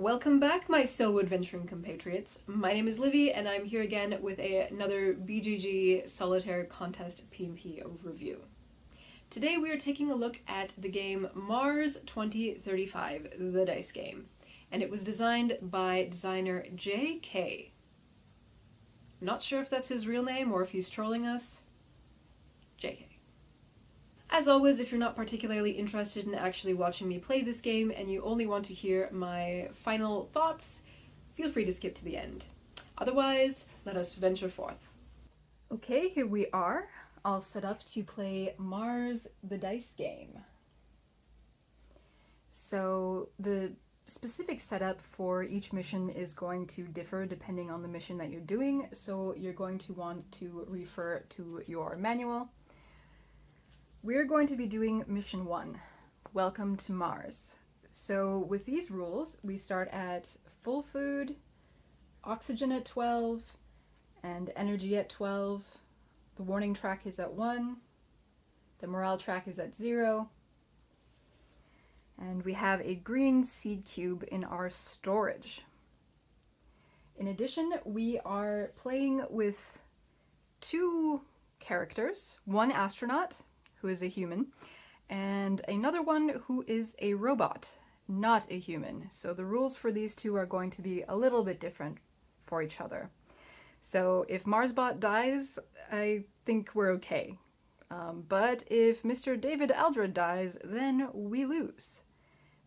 Welcome back, my solo adventuring compatriots. My name is Livi, and I'm here again with another BGG Solitaire contest PnP overview. Today we are taking a look at the game Mars 2035, the dice game, and it was designed by designer JK. Not sure if that's his real name or if he's trolling us. JK. As always, if you're not particularly interested in actually watching me play this game and you only want to hear my final thoughts, feel free to skip to the end. Otherwise, let us venture forth. Okay, here we are, all set up to play Mars the dice game. So the specific setup for each mission is going to differ depending on the mission that you're doing, so you're going to want to refer to your manual. We're going to be doing Mission 1, Welcome to Mars. So with these rules, we start at full food, oxygen at 12, and energy at 12. The warning track is at 1. The morale track is at 0. And we have a green seed cube in our storage. In addition, we are playing with 2 characters, one astronaut, who is a human, and another one who is a robot, not a human. So the rules for these two are going to be a little bit different for each other. So if Marsbot dies, I think we're okay. But if Mr. David Aldred dies, then we lose.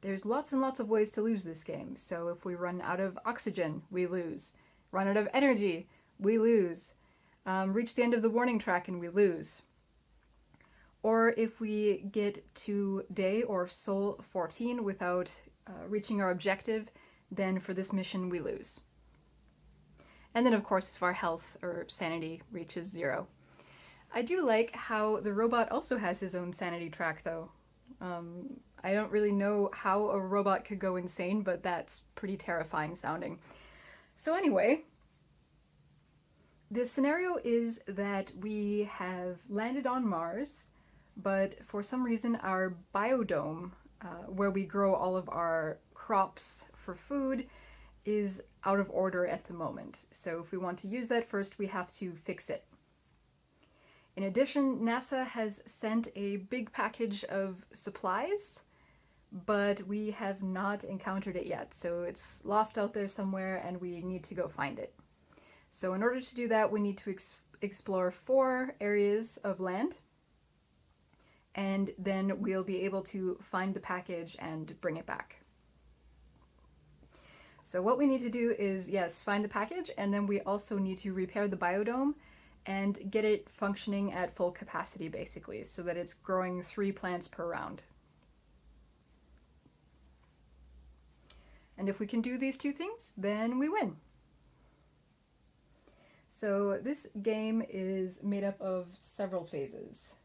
There's lots and lots of ways to lose this game. So if we run out of oxygen, we lose. Run out of energy, we lose. Reach the end of the warning track and we lose. Or if we get to day or Sol 14 without reaching our objective, then for this mission we lose. And then of course if our health or sanity reaches 0. I do like how the robot also has his own sanity track though. I don't really know how a robot could go insane, but that's pretty terrifying sounding. So anyway, the scenario is that we have landed on Mars, but for some reason our biodome, where we grow all of our crops for food, is out of order at the moment. So if we want to use that first, we have to fix it. In addition, NASA has sent a big package of supplies, but we have not encountered it yet. So it's lost out there somewhere and we need to go find it. So in order to do that, we need to explore 4 areas of land. And then we'll be able to find the package and bring it back. So what we need to do is, yes, find the package, and then we also need to repair the biodome and get it functioning at full capacity, basically, so that it's growing 3 plants per round. And if we can do these 2 things, then we win. So this game is made up of several phases.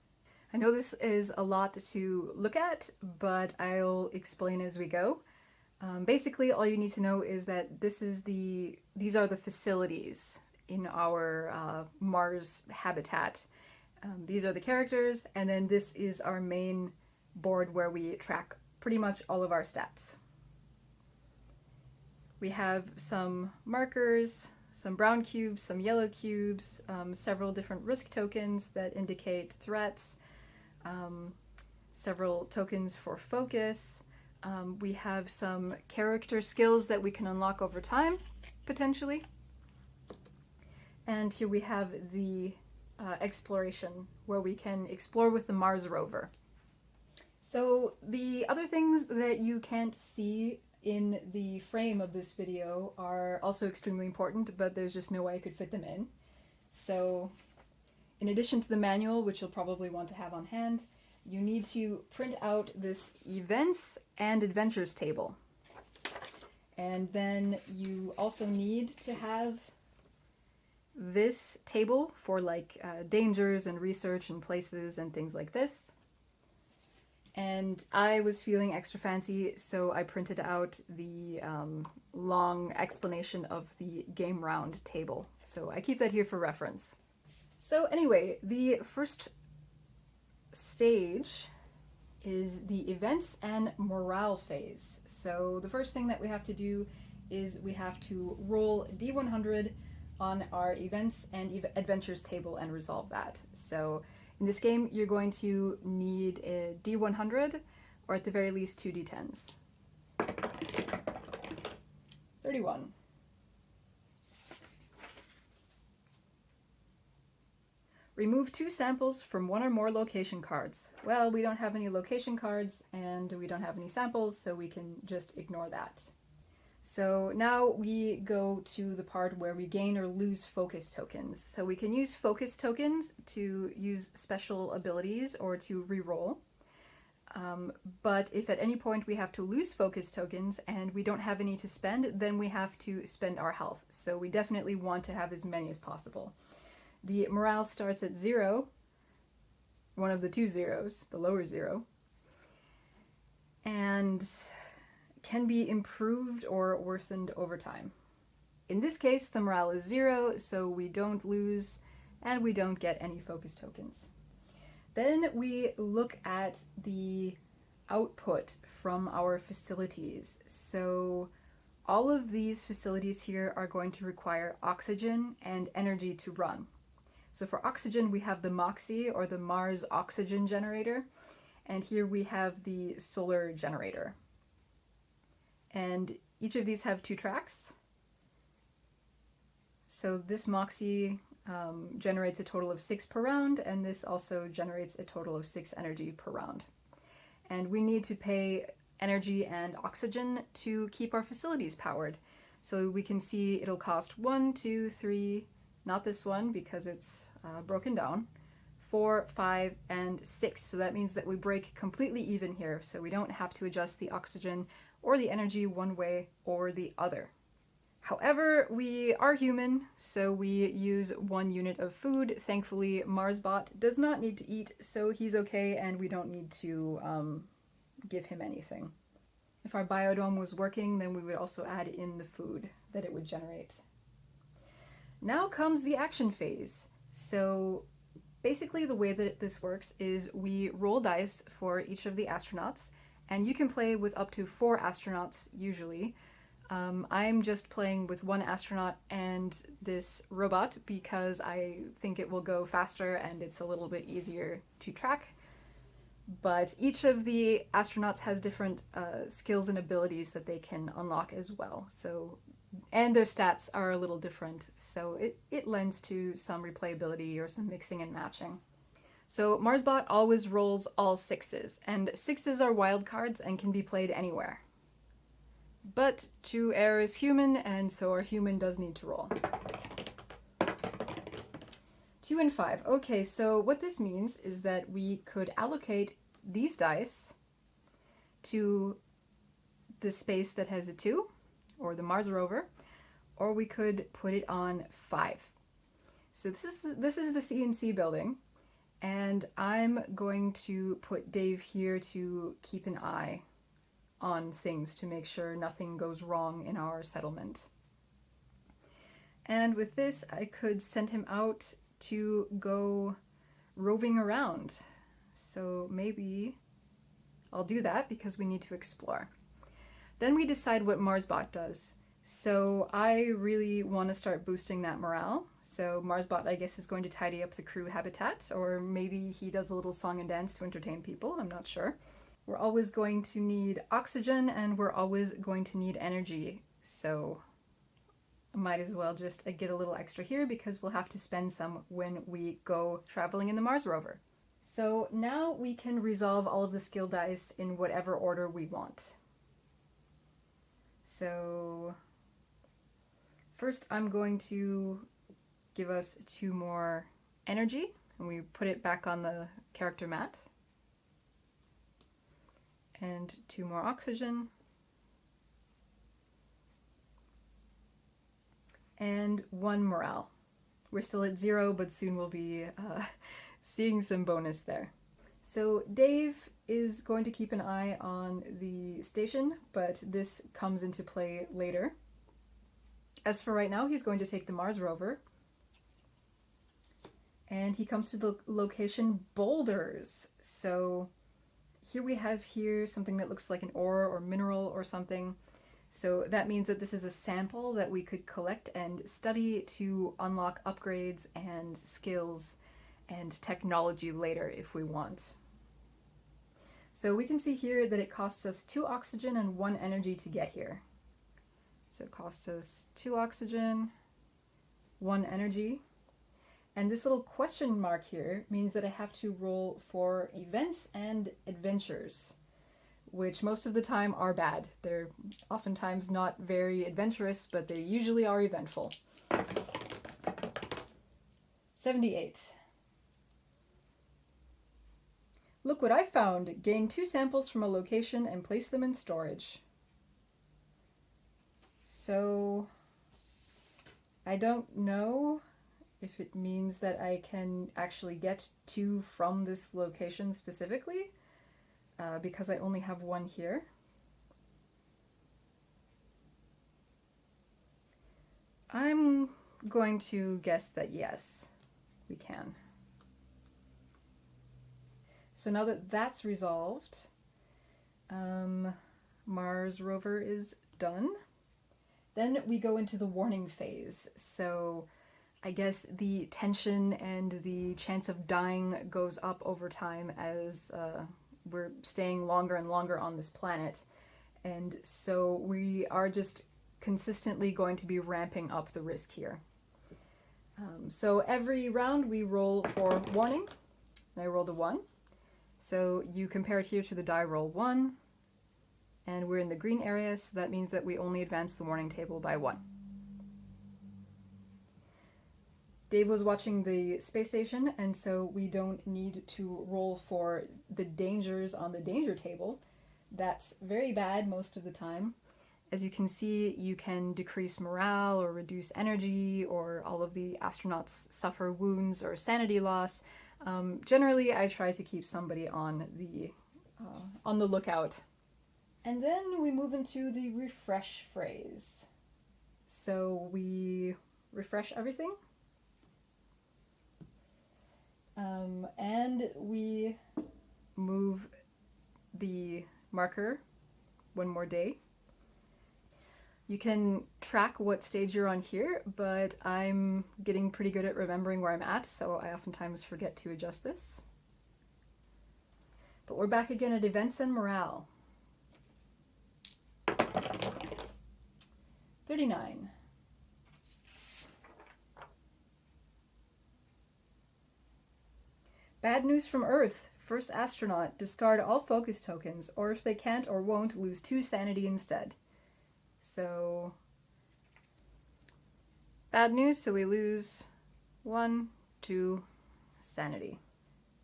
I know this is a lot to look at, but I'll explain as we go. Basically, all you need to know is that these are the facilities in our Mars habitat. These are the characters, and then this is our main board where we track pretty much all of our stats. We have some markers, some brown cubes, some yellow cubes, several different risk tokens that indicate threats, several tokens for focus. We have some character skills that we can unlock over time, potentially. And here we have the exploration, where we can explore with the Mars rover. So the other things that you can't see in the frame of this video are also extremely important, but there's just no way I could fit them in. So in addition to the manual, which you'll probably want to have on hand, you need to print out this events and adventures table. And then you also need to have this table for dangers and research and places and things like this. And I was feeling extra fancy, so I printed out the long explanation of the game round table. So I keep that here for reference. So anyway, the first stage is the events and morale phase. So the first thing that we have to do is we have to roll D100 on our events and adventures table and resolve that. So in this game, you're going to need a D100, or at the very least 2 D10s. 31. Remove 2 samples from 1 or more location cards. Well, we don't have any location cards and we don't have any samples, so we can just ignore that. So now we go to the part where we gain or lose focus tokens. So we can use focus tokens to use special abilities or to reroll. But if at any point we have to lose focus tokens and we don't have any to spend, then we have to spend our health. So we definitely want to have as many as possible. The morale starts at 0, one of the 2 zeros, the lower 0, and can be improved or worsened over time. In this case, the morale is 0, so we don't lose and we don't get any focus tokens. Then we look at the output from our facilities. So all of these facilities here are going to require oxygen and energy to run. So for oxygen, we have the MOXIE, or the Mars Oxygen Generator, and here we have the solar generator. And each of these have 2 tracks. So this MOXIE generates a total of 6 per round, and this also generates a total of 6 energy per round. And we need to pay energy and oxygen to keep our facilities powered. So we can see it'll cost 1, 2, 3, not this one because it's broken down, 4, 5, and 6. So that means that we break completely even here, so we don't have to adjust the oxygen or the energy one way or the other. However, we are human, so we use 1 unit of food. Thankfully, Marsbot does not need to eat, so he's okay, and we don't need to give him anything. If our biodome was working, then we would also add in the food that it would generate. Now comes the action phase. So basically the way that this works is we roll dice for each of the astronauts, and you can play with up to 4 astronauts usually. I'm just playing with 1 astronaut and this robot because I think it will go faster and it's a little bit easier to track. But each of the astronauts has different skills and abilities that they can unlock as well. And their stats are a little different, so it lends to some replayability or some mixing and matching. So Marsbot always rolls all 6s, and 6s are wild cards and can be played anywhere. But to err is human, and so our human does need to roll. 2 and 5. Okay, so what this means is that we could allocate these dice to the space that has a 2, or the Mars rover, or we could put it on 5. So this is the CNC building, and I'm going to put Dave here to keep an eye on things to make sure nothing goes wrong in our settlement. And with this, I could send him out to go roving around. So maybe I'll do that because we need to explore. Then we decide what Marsbot does. So I really want to start boosting that morale. So Marsbot, I guess, is going to tidy up the crew habitat, or maybe he does a little song and dance to entertain people, I'm not sure. We're always going to need oxygen, and we're always going to need energy. So I might as well just get a little extra here because we'll have to spend some when we go traveling in the Mars rover. So now we can resolve all of the skill dice in whatever order we want. So first I'm going to give us 2 more energy, and we put it back on the character mat. And 2 more oxygen. And 1 morale. We're still at 0, but soon we'll be seeing some bonus there. So Dave is going to keep an eye on the station, but this comes into play later. As for right now, he's going to take the Mars rover. And he comes to the location Boulders. So Here we have something that looks like an ore or mineral or something. So that means that this is a sample that we could collect and study to unlock upgrades and skills and technology later if we want. So we can see here that it costs us 2 oxygen and 1 energy to get here. So it costs us 2 oxygen, 1 energy. And this little question mark here means that I have to roll for events and adventures, which most of the time are bad. They're oftentimes not very adventurous, but they usually are eventful. 78. Look what I found! Gain 2 samples from a location and place them in storage. So I don't know if it means that I can actually get 2 from this location specifically, because I only have 1 here. I'm going to guess that yes, we can. So now that that's resolved, Mars rover is done. Then we go into the warning phase. So I guess the tension and the chance of dying goes up over time as we're staying longer and longer on this planet. And so we are just consistently going to be ramping up the risk here. So every round we roll for warning. And I rolled a 1. So you compare it here to the die roll 1. And we're in the green area, so that means that we only advance the warning table by 1. Dave was watching the space station, and so we don't need to roll for the dangers on the danger table. That's very bad most of the time. As you can see, you can decrease morale or reduce energy, or all of the astronauts suffer wounds or sanity loss. Generally, I try to keep somebody on the lookout. And then we move into the refresh phase. So we refresh everything. And we move the marker 1 more day. You can track what stage you're on here, but I'm getting pretty good at remembering where I'm at, so I oftentimes forget to adjust this. But we're back again at events and morale. 39. Bad news from Earth. First astronaut, discard all focus tokens, or if they can't or won't, lose 2 sanity instead. So, bad news, so we lose 1, 2 sanity.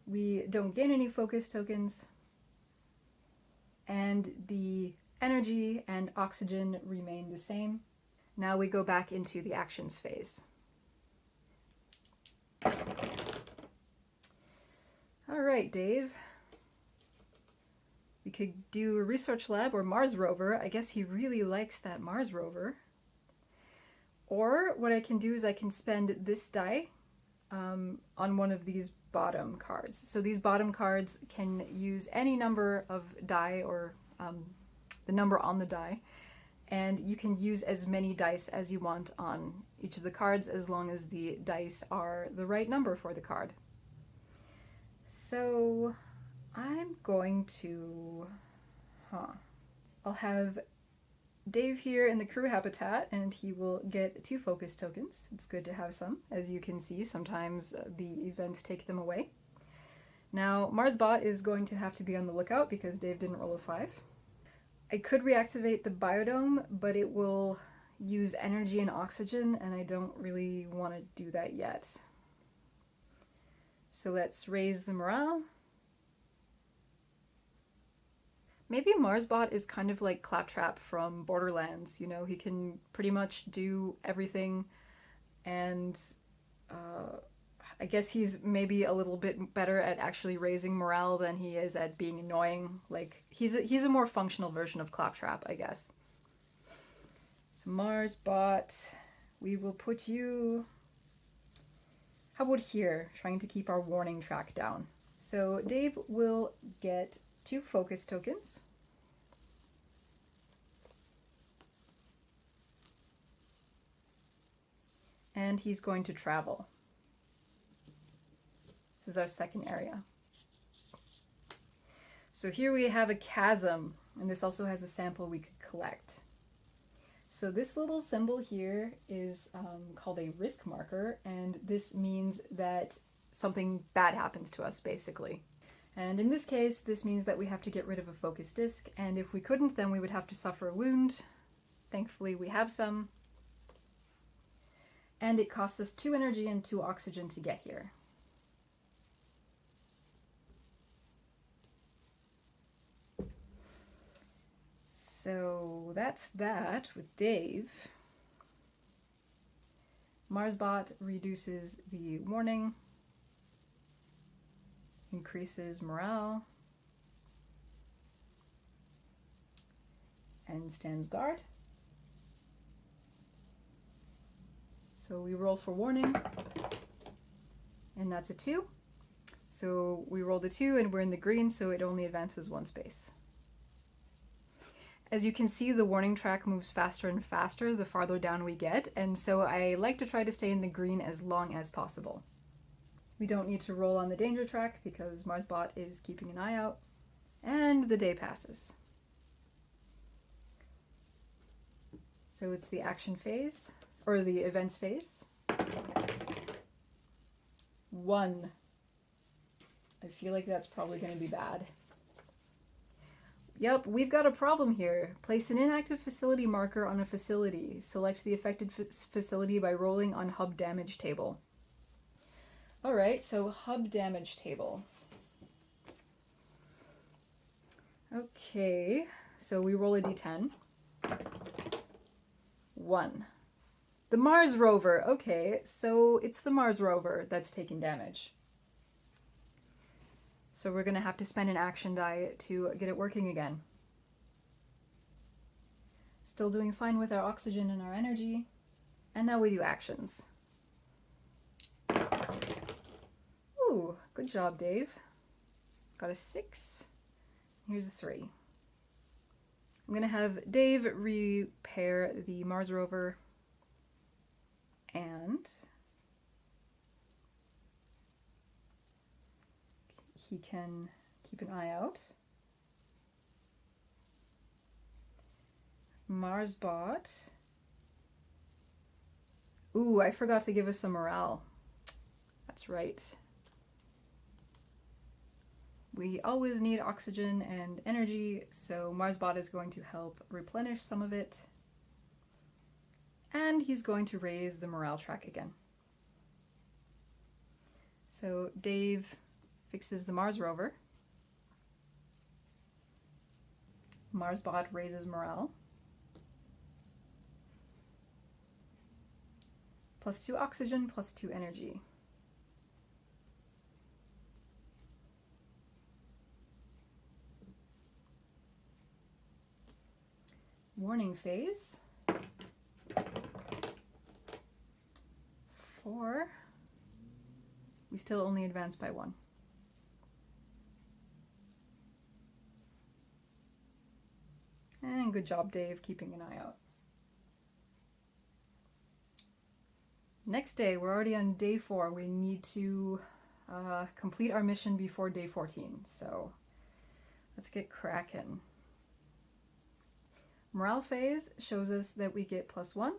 We don't gain any focus tokens, and the energy and oxygen remain the same. Now we go back into the actions phase. All right, Dave. We could do a research lab or Mars rover. I guess he really likes that Mars rover. Or what I can do is I can spend this die on one of these bottom cards. So these bottom cards can use any number of die or the number on the die. And you can use as many dice as you want on each of the cards as long as the dice are the right number for the card. So I'm going to, I'll have Dave here in the crew habitat, and he will get 2 focus tokens. It's good to have some. As you can see, sometimes the events take them away. Now, Marsbot is going to have to be on the lookout because Dave didn't roll a 5. I could reactivate the biodome, but it will use energy and oxygen, and I don't really want to do that yet. So let's raise the morale. Maybe Marsbot is kind of like Claptrap from Borderlands, you know, he can pretty much do everything, and I guess he's maybe a little bit better at actually raising morale than he is at being annoying. Like, he's a more functional version of Claptrap, I guess. So Marsbot, we will put you, how about here, trying to keep our warning track down. So Dave will get 2 focus tokens. And he's going to travel. This is our second area. So here we have a chasm, and this also has a sample we could collect. So this little symbol here is called a risk marker, and this means that something bad happens to us, basically. And in this case, this means that we have to get rid of a focus disc, and if we couldn't, then we would have to suffer a wound. Thankfully, we have some. And it costs us 2 energy and 2 oxygen to get here. So that's that with Dave. Marsbot reduces the warning, increases morale, and stands guard. So we roll for warning, and that's a 2. So we rolled a 2 and we're in the green, so it only advances 1 space. As you can see, the warning track moves faster and faster the farther down we get, and so I like to try to stay in the green as long as possible. We don't need to roll on the danger track because Marsbot is keeping an eye out, and the day passes. So it's the action phase, or the events phase. 1. I feel like that's probably going to be bad. Yep, we've got a problem here. Place an inactive facility marker on a facility. Select the affected facility by rolling on hub damage table. Alright, so hub damage table. Okay, so we roll a d10. 1. The Mars rover. Okay, so it's the Mars rover that's taken damage. So we're going to have to spend an action die to get it working again. Still doing fine with our oxygen and our energy. And now we do actions. Ooh, good job, Dave. Got a 6. Here's a 3. I'm going to have Dave repair the Mars rover, and he can keep an eye out. Marsbot. Ooh, I forgot to give us some morale. That's right. We always need oxygen and energy, so Marsbot is going to help replenish some of it. And he's going to raise the morale track again. So Dave fixes the Mars rover. Marsbot raises morale. +2 oxygen, +2 energy. Warning phase. 4. We still only advance by 1. And good job, Dave, keeping an eye out. Next day, we're already on day 4. We need to complete our mission before day 14. So let's get cracking. Morale phase shows us that we get +1.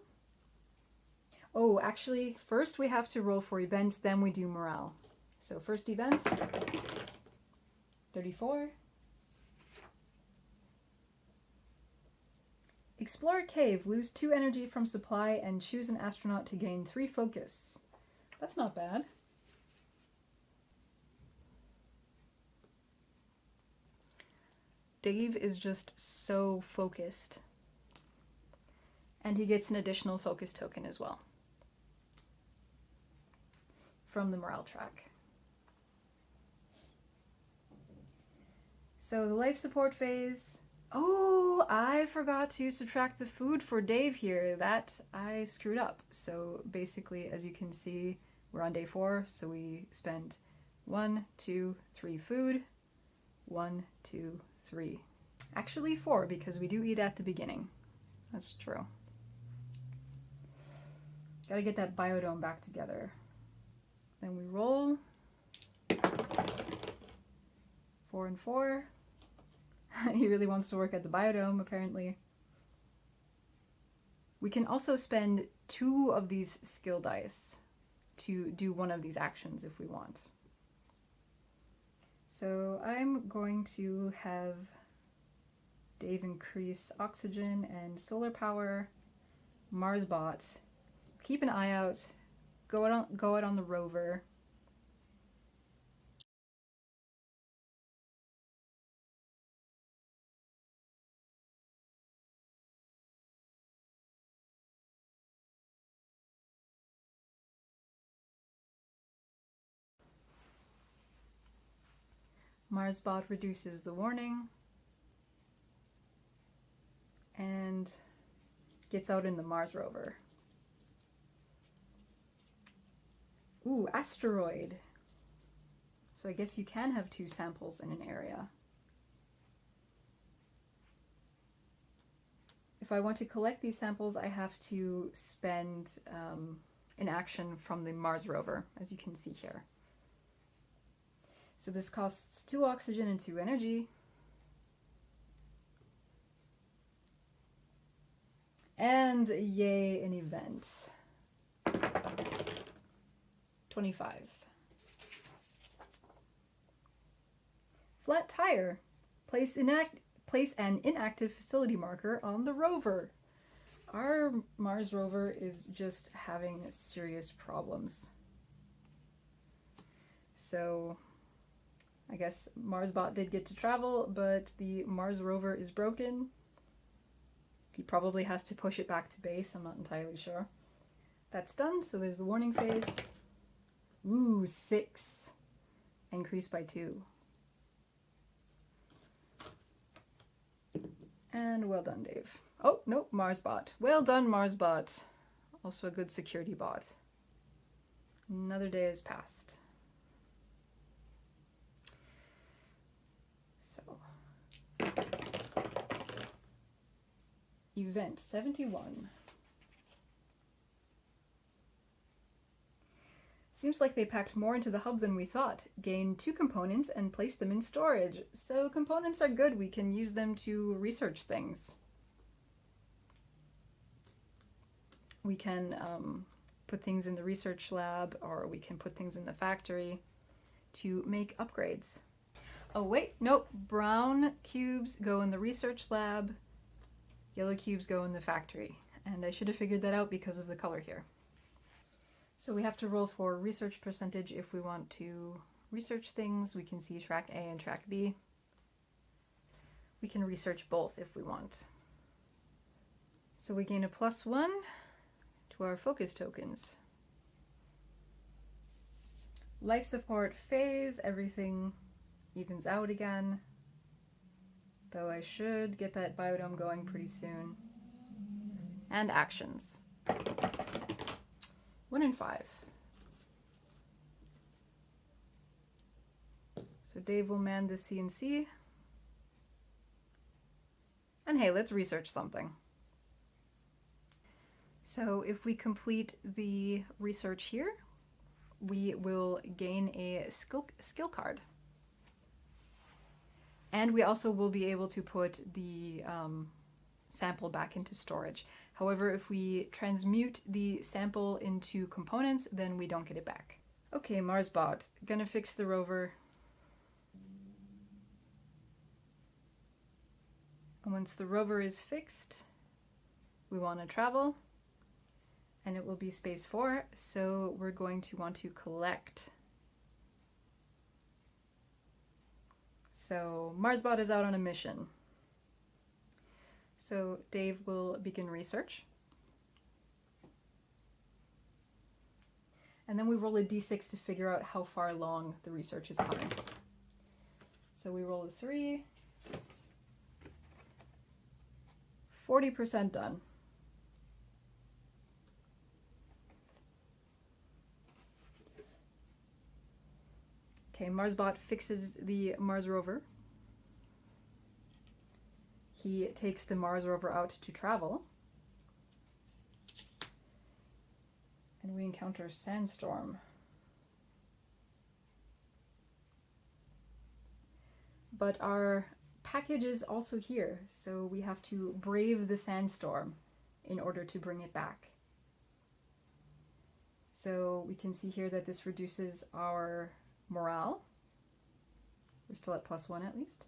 Oh, actually, first we have to roll for events, then we do morale. So first events, 34. Explore a cave, lose 2 energy from supply, and choose an astronaut to gain 3 focus. That's not bad. Dave is just so focused. And he gets an additional focus token as well from the morale track. So the life support phase. Oh, I forgot to subtract the food for Dave here. That I screwed up. So basically, as you can see, we're on day 4, so we spent 1, 2, 3 food, 1, 2, 3. Actually 4, because we do eat at the beginning. That's true. Gotta get that biodome back together. Then we roll. 4 and 4. He really wants to work at the biodome, apparently. We can also spend 2 of these skill dice to do one of these actions if we want. So I'm going to have Dave increase oxygen and solar power. Marsbot, keep an eye out. Go out on the rover. Marsbot reduces the warning and gets out in the Mars rover. Ooh, asteroid. So I guess you can have 2 samples in an area. If I want to collect these samples, I have to spend an action from the Mars rover, as you can see here. So this costs 2 oxygen and 2 energy. And yay, an event. 25. Flat tire. Place an inactive facility marker on the rover. Our Mars rover is just having serious problems. So I guess Marsbot did get to travel, but the Mars rover is broken. He probably has to push it back to base, I'm not entirely sure. That's done, so there's the warning phase. Ooh, 6. Increased by 2. And well done, Dave. Oh, nope, Marsbot. Well done, Marsbot. Also a good security bot. Another day has passed. So, event 71. Seems like they packed more into the hub than we thought. Gained 2 components and placed them in storage. So components are good, we can use them to research things. We can put things in the research lab, or we can put things in the factory to make upgrades. Oh wait, nope, brown cubes go in the research lab, yellow cubes go in the factory. And I should have figured that out because of the color here. So we have to roll for research percentage if we want to research things. We can see track A and track B. We can research both if we want. So we gain a +1 to our focus tokens. Life support phase, everything evens out again. Though I should get that biodome going pretty soon. And actions. 1 and 5. So Dave will man the CNC. And hey, let's research something. So if we complete the research here, we will gain a skill card. And we also will be able to put the sample back into storage. However, if we transmute the sample into components, then we don't get it back. Okay, Marsbot, gonna fix the rover. And once the rover is fixed, we want to travel, and it will be space 4, so we're going to want to collect. So Marsbot is out on a mission. So Dave will begin research. And then we roll a d6 to figure out how far along the research is coming. So we roll a 3. 40% done. Okay, Marsbot fixes the Mars rover. he takes the Mars rover out to travel. And we encounter Sandstorm. But our package is also here, so we have to brave the sandstorm in order to bring it back. So we can see here that this reduces our morale. We're still at +1 at least.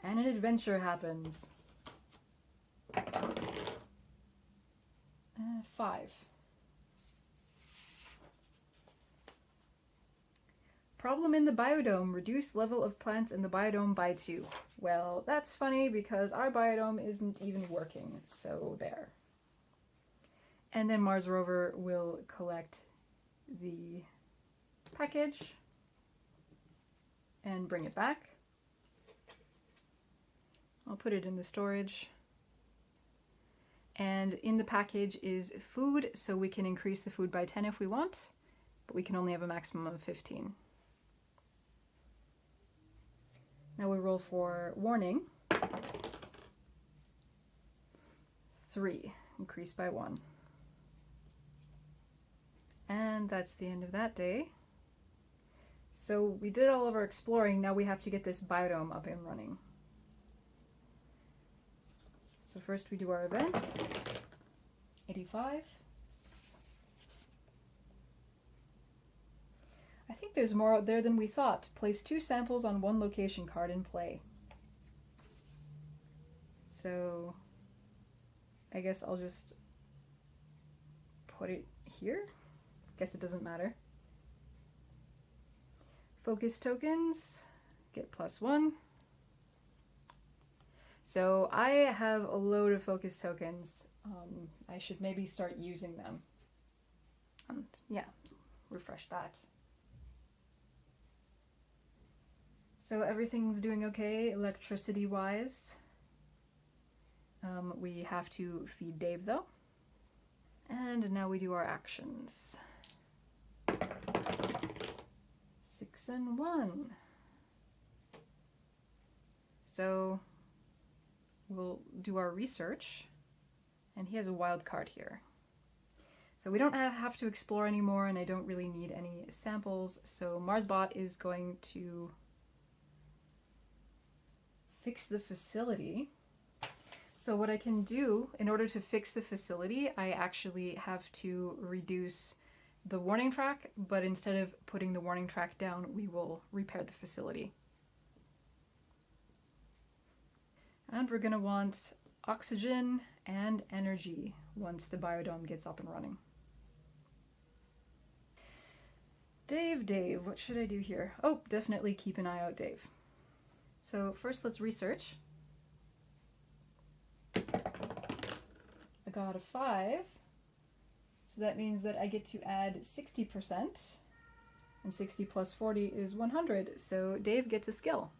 And an adventure happens. 5. Problem in the biodome. Reduce level of plants in the biodome by 2. Well, that's funny because our biodome isn't even working, so there. And then Mars rover will collect the package and bring it back. I'll put it in the storage. And in the package is food, so we can increase the food by 10 if we want, but we can only have a maximum of 15. Now we roll for warning. 3, increase by 1. And that's the end of that day. So we did all of our exploring, now we have to get this biodome up and running. So first we do our event, 85. I think there's more out there than we thought. Place 2 samples on 1 location card and play. So I guess I'll just put it here. Guess it doesn't matter. Focus tokens, get +1. So I have a load of focus tokens. I should maybe start using them. Yeah, refresh that. So everything's doing okay electricity-wise. We have to feed Dave though. And now we do our actions. 6 and 1. So we'll do our research, and he has a wild card here. So we don't have to explore anymore, and I don't really need any samples, so MarsBot is going to fix the facility. So what I can do, in order to fix the facility, I actually have to reduce the warning track, but instead of putting the warning track down, we will repair the facility. And we're gonna want oxygen and energy once the biodome gets up and running. Dave, what should I do here? Oh, definitely keep an eye out, Dave. So first let's research. I got a 5, so that means that I get to add 60%, and 60 plus 40 is 100, so Dave gets a skill.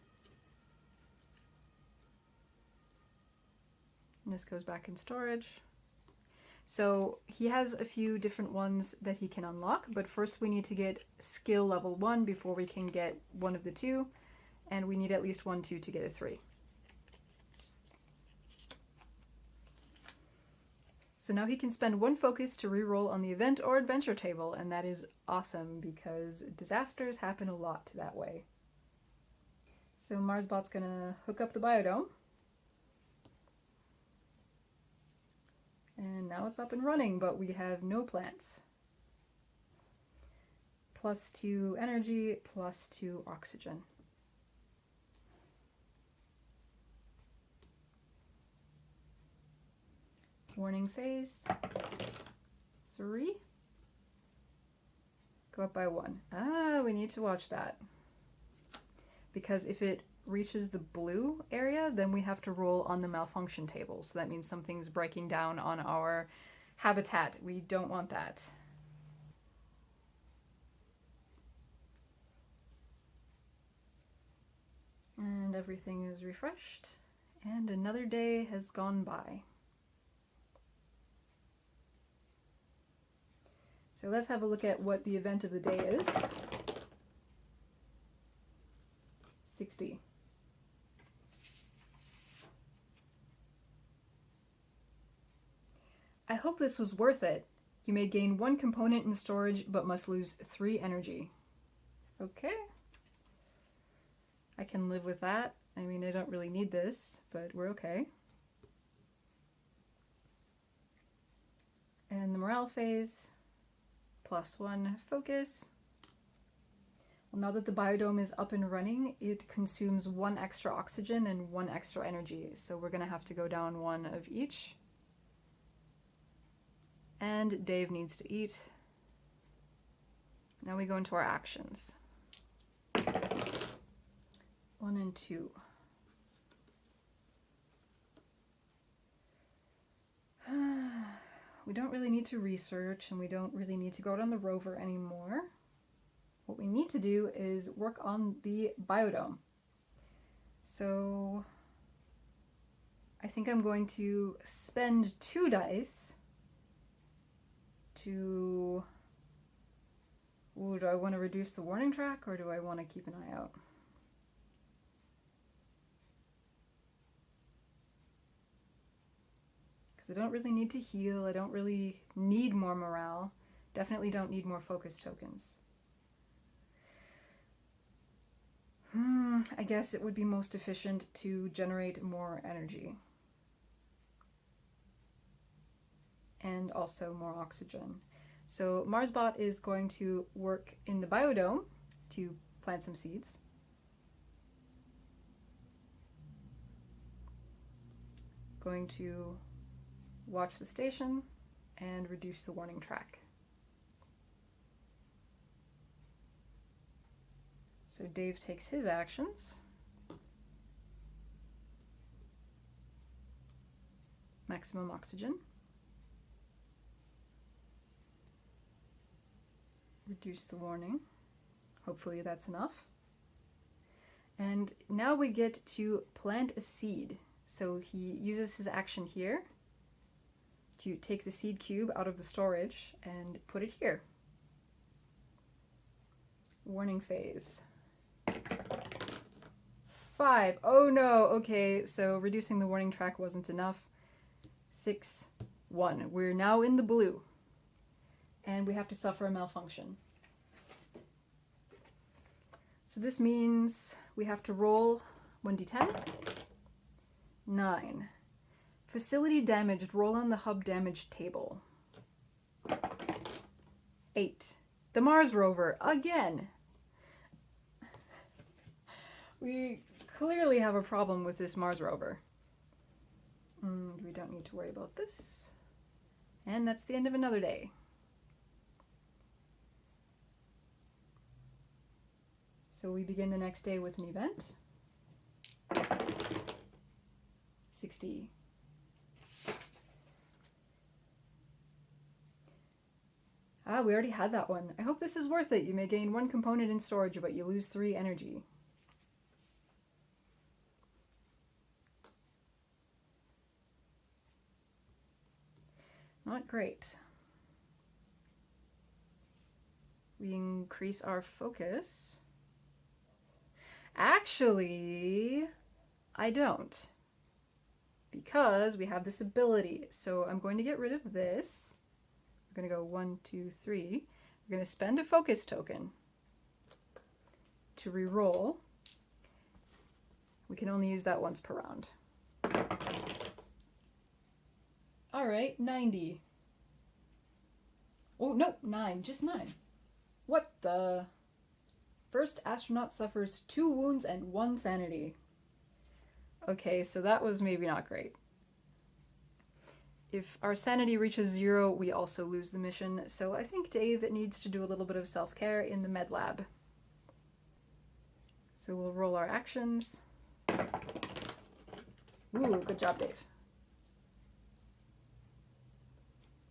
And this goes back in storage. So he has a few different ones that he can unlock, but first we need to get skill level 1 before we can get one of the 2, and we need at least 1, 2 to get a 3. So now he can spend 1 focus to reroll on the event or adventure table, and that is awesome because disasters happen a lot that way. So MarsBot's gonna hook up the biodome. And now it's up and running, but we have no plants. +2 energy, +2 oxygen. Warning phase. 3. Go up by 1. Ah, we need to watch that. Because if it reaches the blue area, then we have to roll on the malfunction table. So that means something's breaking down on our habitat. We don't want that. And everything is refreshed. And another day has gone by. So let's have a look at what the event of the day is. 60. hope this was worth it. You may gain 1 component in storage, but must lose 3 energy. Okay. I can live with that. I mean, I don't really need this, but we're okay. And the morale phase, +1 focus. Well, now that the biodome is up and running, it consumes 1 extra oxygen and 1 extra energy. So we're gonna have to go down 1 of each. And Dave needs to eat. Now we go into our actions. 1 and 2. We don't really need to research, and we don't really need to go out on the rover anymore. What we need to do is work on the biodome. So I think I'm going to spend 2 dice to... Ooh, do I want to reduce the warning track, or do I want to keep an eye out? I don't really need to heal, I don't really need more morale, definitely don't need more focus tokens. I guess it would be most efficient to generate more energy. And also more oxygen. So Marsbot is going to work in the biodome to plant some seeds. Going to watch the station and reduce the warning track. So Dave takes his actions. Maximum oxygen. Reduce the warning. Hopefully that's enough. And now we get to plant a seed. So he uses his action here to take the seed cube out of the storage and put it here. Warning phase. 5. Oh no, okay, so reducing the warning track wasn't enough. 6, 1. We're now in the blue. And we have to suffer a malfunction. So this means we have to roll 1d10. 9. Facility damaged, roll on the hub damage table. 8. The Mars rover, again! We clearly have a problem with this Mars rover. We don't need to worry about this. And that's the end of another day. So we begin the next day with an event. 60. Ah, we already had that one. I hope this is worth it. You may gain 1 component in storage, but you lose 3 energy. Not great. We increase our focus. Actually, I don't. Because we have this ability. So I'm going to get rid of this. We're going to go 1, 2, 3. We're going to spend a focus token to re-roll. We can only use that once per round. Alright, 90. Oh, no, 9. Just 9. What the... First astronaut suffers 2 wounds and 1 sanity. Okay, so that was maybe not great. If our sanity reaches 0, we also lose the mission, so I think Dave needs to do a little bit of self-care in the med lab. So we'll roll our actions. Ooh, good job, Dave.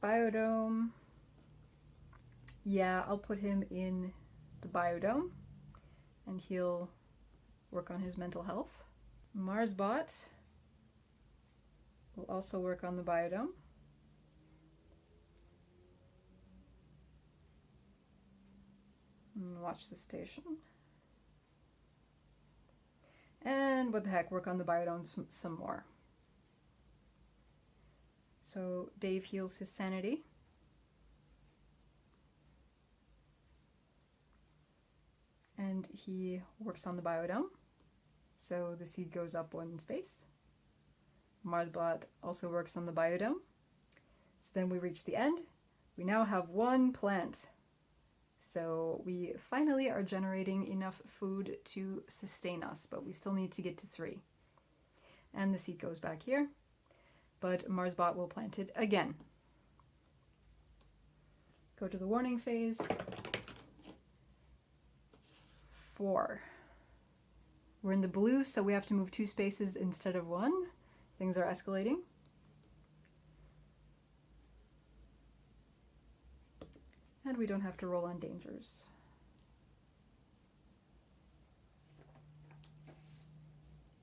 Biodome. Yeah, I'll put him in the biodome, and he'll work on his mental health. Marsbot will also work on the biodome. And watch the station. And what the heck, work on the biodome some more. So Dave heals his sanity. And he works on the biodome. So the seed goes up one space. Marsbot also works on the biodome. So then we reach the end. We now have one plant. So we finally are generating enough food to sustain us, but we still need to get to 3. And the seed goes back here, but Marsbot will plant it again. Go to the warning phase. 4. We're in the blue, so we have to move 2 spaces instead of 1. Things are escalating. And we don't have to roll on dangers.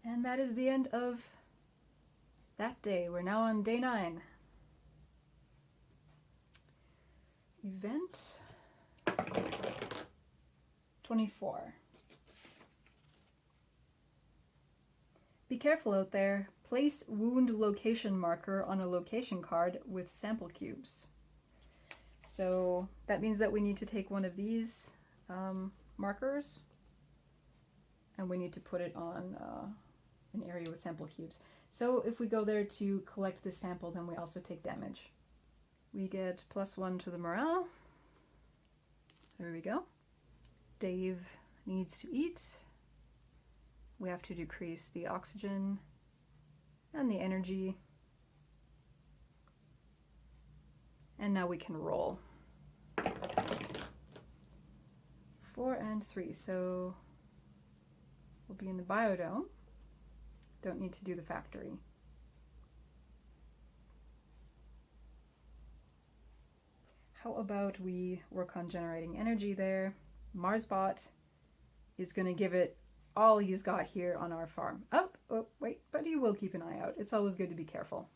And that is the end of that day. We're now on day 9. Event 24. Be careful out there. Place wound location marker on a location card with sample cubes. So that means that we need to take one of these markers and we need to put it on an area with sample cubes. So if we go there to collect the sample, then we also take damage. We get +1 to the morale. There we go. Dave needs to eat. We have to decrease the oxygen and the energy. And now we can roll. 4 and 3, so we'll be in the biodome. Don't need to do the factory. How about we work on generating energy there? Marsbot is going to give it all he's got here on our farm. Oh, wait, but he will keep an eye out. It's always good to be careful.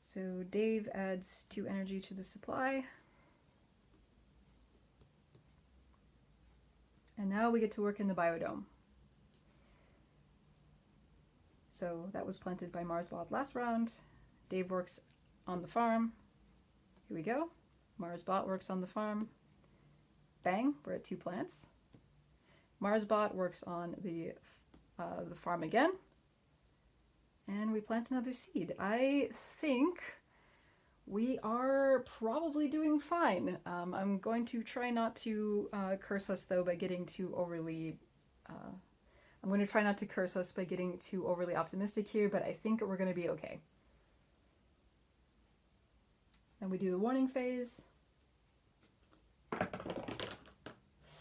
So Dave adds 2 energy to the supply. And now we get to work in the biodome. So that was planted by Marsbot last round. Dave works on the farm. Here we go. Marsbot works on the farm. Bang, we're at 2 plants. Marsbot works on the farm again. And we plant another seed. I think we are probably doing fine. I'm going to try not to curse us though by getting too overly... I'm going to try not to curse us by getting too overly optimistic here, but I think we're going to be okay. Then we do the warning phase.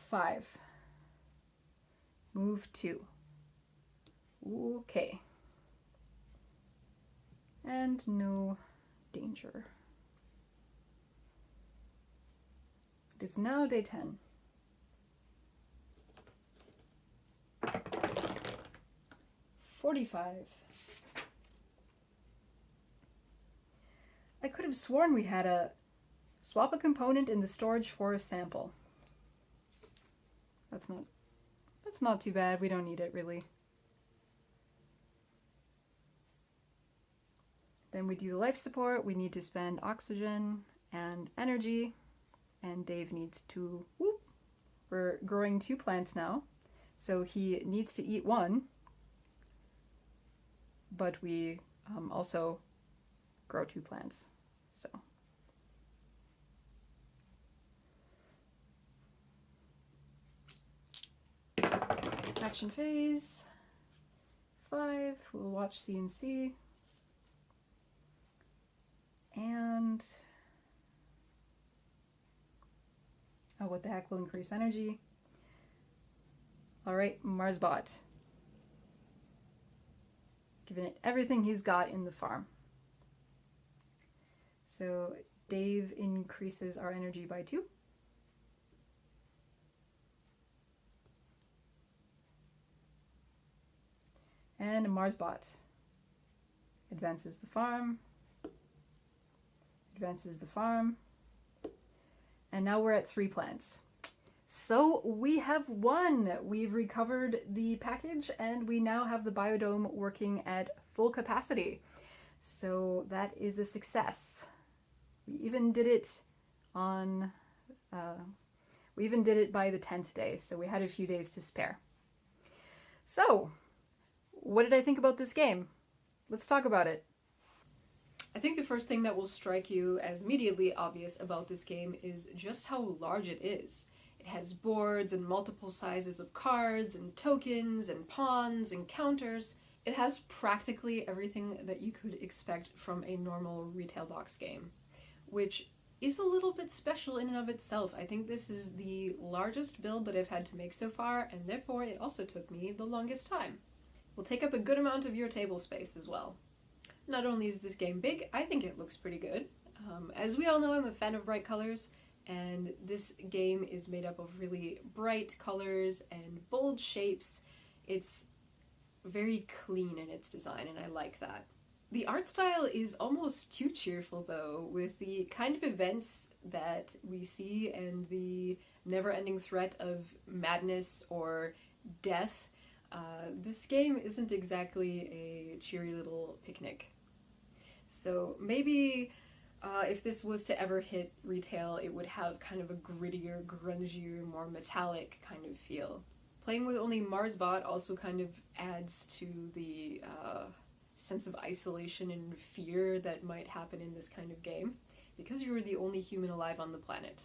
5. Move 2. Okay. And no danger. It is now day 10. I could have sworn we had a swap a component in the storage for a sample. That's not too bad. We don't need it really. Then we do the life support. We need to spend oxygen and energy, and Dave needs to, whoop, we're growing 2 plants now, so he needs to eat 1, but we also grow 2 plants, so. Action phase, 5, we'll watch CNC. And, oh, what the heck will increase energy? All right, Marsbot. Giving it everything he's got in the farm. So Dave increases our energy by 2. And Marsbot advances the farm. Advances the farm, and now we're at 3 plants. So we have won! We've recovered the package and we now have the biodome working at full capacity. So that is a success. We even did it on, we even did it by the 10th day, so we had a few days to spare. So, what did I think about this game? Let's talk about it. I think the first thing that will strike you as immediately obvious about this game is just how large it is. It has boards and multiple sizes of cards and tokens and pawns and counters. It has practically everything that you could expect from a normal retail box game, which is a little bit special in and of itself. I think this is the largest build that I've had to make so far, and therefore it also took me the longest time. Will take up a good amount of your table space as well. Not only is this game big, I think it looks pretty good. As we all know, I'm a fan of bright colors, and this game is made up of really bright colors and bold shapes. It's very clean in its design, and I like that. The art style is almost too cheerful, though, with the kind of events that we see and the never-ending threat of madness or death. This game isn't exactly a cheery little picnic. So maybe if this was to ever hit retail, it would have kind of a grittier, grungier, more metallic kind of feel. Playing with only Marsbot also kind of adds to the sense of isolation and fear that might happen in this kind of game, because you were the only human alive on the planet.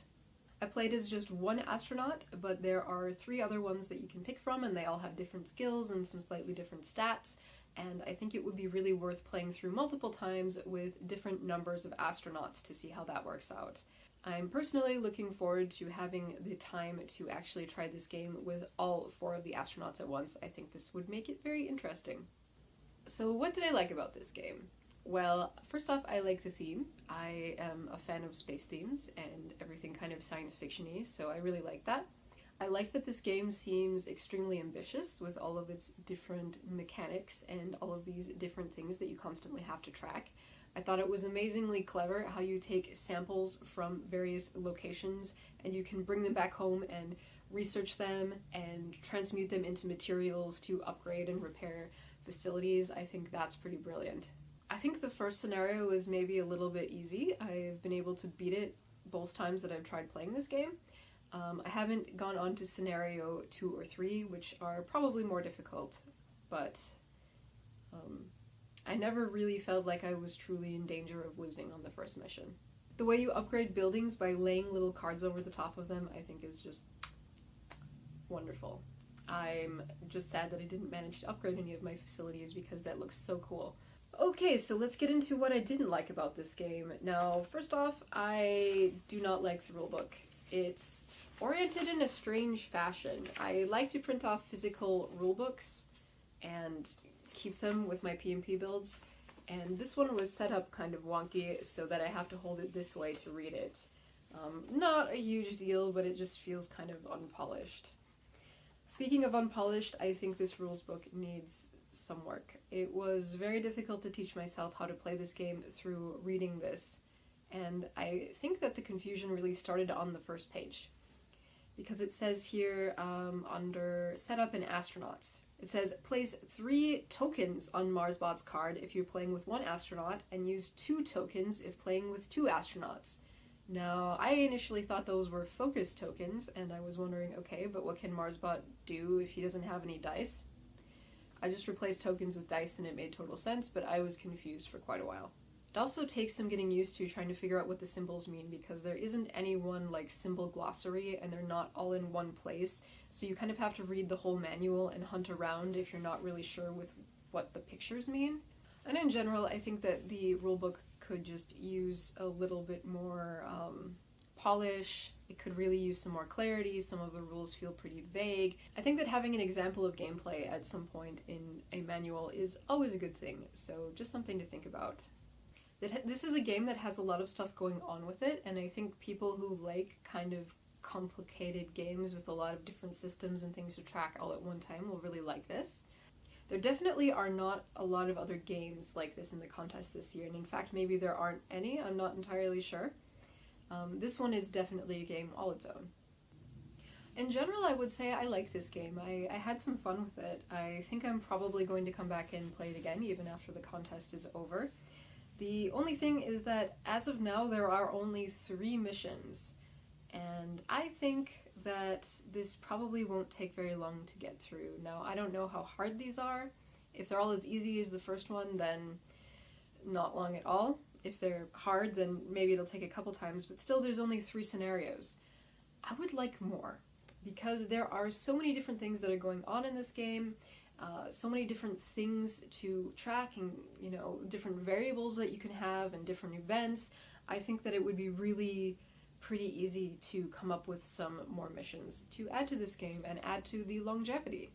I played as just one astronaut, but there are 3 other ones that you can pick from, and they all have different skills and some slightly different stats, and I think it would be really worth playing through multiple times with different numbers of astronauts to see how that works out. I'm personally looking forward to having the time to actually try this game with all 4 of the astronauts at once. I think this would make it very interesting. So what did I like about this game? Well, first off, I like the theme. I am a fan of space themes and everything kind of science fiction-y, so I really like that. I like that this game seems extremely ambitious with all of its different mechanics and all of these different things that you constantly have to track. I thought it was amazingly clever how you take samples from various locations and you can bring them back home and research them and transmute them into materials to upgrade and repair facilities. I think that's pretty brilliant. I think the first scenario is maybe a little bit easy. I've been able to beat it both times that I've tried playing this game. I haven't gone on to scenario 2 or 3, which are probably more difficult, but I never really felt like I was truly in danger of losing on the first mission. The way you upgrade buildings by laying little cards over the top of them, I think is just wonderful. I'm just sad that I didn't manage to upgrade any of my facilities because that looks so cool. Okay, so let's get into what I didn't like about this game. Now, first off, I do not like the rulebook. It's oriented in a strange fashion. I like to print off physical rulebooks and keep them with my PnP builds, and this one was set up kind of wonky so that I have to hold it this way to read it. Not a huge deal, but it just feels kind of unpolished. Speaking of unpolished, I think this rules book needs some work. It was very difficult to teach myself how to play this game through reading this, and I think that the confusion really started on the first page. Because it says here under Setup and Astronauts, it says, place 3 tokens on Marsbot's card if you're playing with 1 astronaut, and use 2 tokens if playing with 2 astronauts. Now, I initially thought those were focus tokens, and I was wondering, okay, but what can Marsbot do if he doesn't have any dice? I just replaced tokens with dice and it made total sense, but I was confused for quite a while. It also takes some getting used to trying to figure out what the symbols mean, because there isn't any one like symbol glossary and they're not all in one place, so you kind of have to read the whole manual and hunt around if you're not really sure with what the pictures mean. And in general, I think that the rulebook could just use a little bit more polish. It could really use some more clarity. Some of the rules feel pretty vague. I think that having an example of gameplay at some point in a manual is always a good thing, so just something to think about. This is a game that has a lot of stuff going on with it, and I think people who like kind of complicated games with a lot of different systems and things to track all at one time will really like this. There definitely are not a lot of other games like this in the contest this year, and in fact maybe there aren't any, I'm not entirely sure. This one is definitely a game all its own. In general, I would say I like this game. I had some fun with it. I think I'm probably going to come back and play it again, even after the contest is over. The only thing is that, as of now, there are only 3 missions, and I think that this probably won't take very long to get through. Now, I don't know how hard these are. If they're all as easy as the first one, then not long at all. If they're hard, then maybe it'll take a couple times, but still there's only 3 scenarios. I would like more, because there are so many different things that are going on in this game, so many different things to track, and different variables that you can have and different events. I think that it would be really pretty easy to come up with some more missions to add to this game and add to the longevity.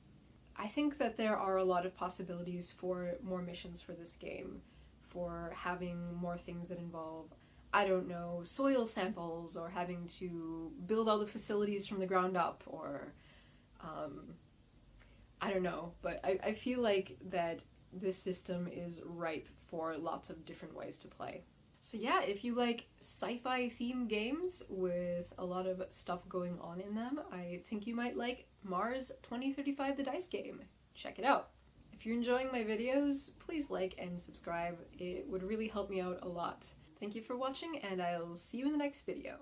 I think that there are a lot of possibilities for more missions for this game, for having more things that involve, I don't know, soil samples, or having to build all the facilities from the ground up, or I don't know, but I feel like that this system is ripe for lots of different ways to play. So yeah, if you like sci-fi themed games with a lot of stuff going on in them, I think you might like Mars 2035 the Dice Game. Check it out. If you're enjoying my videos, please like and subscribe. It would really help me out a lot. Thank you for watching, and I'll see you in the next video.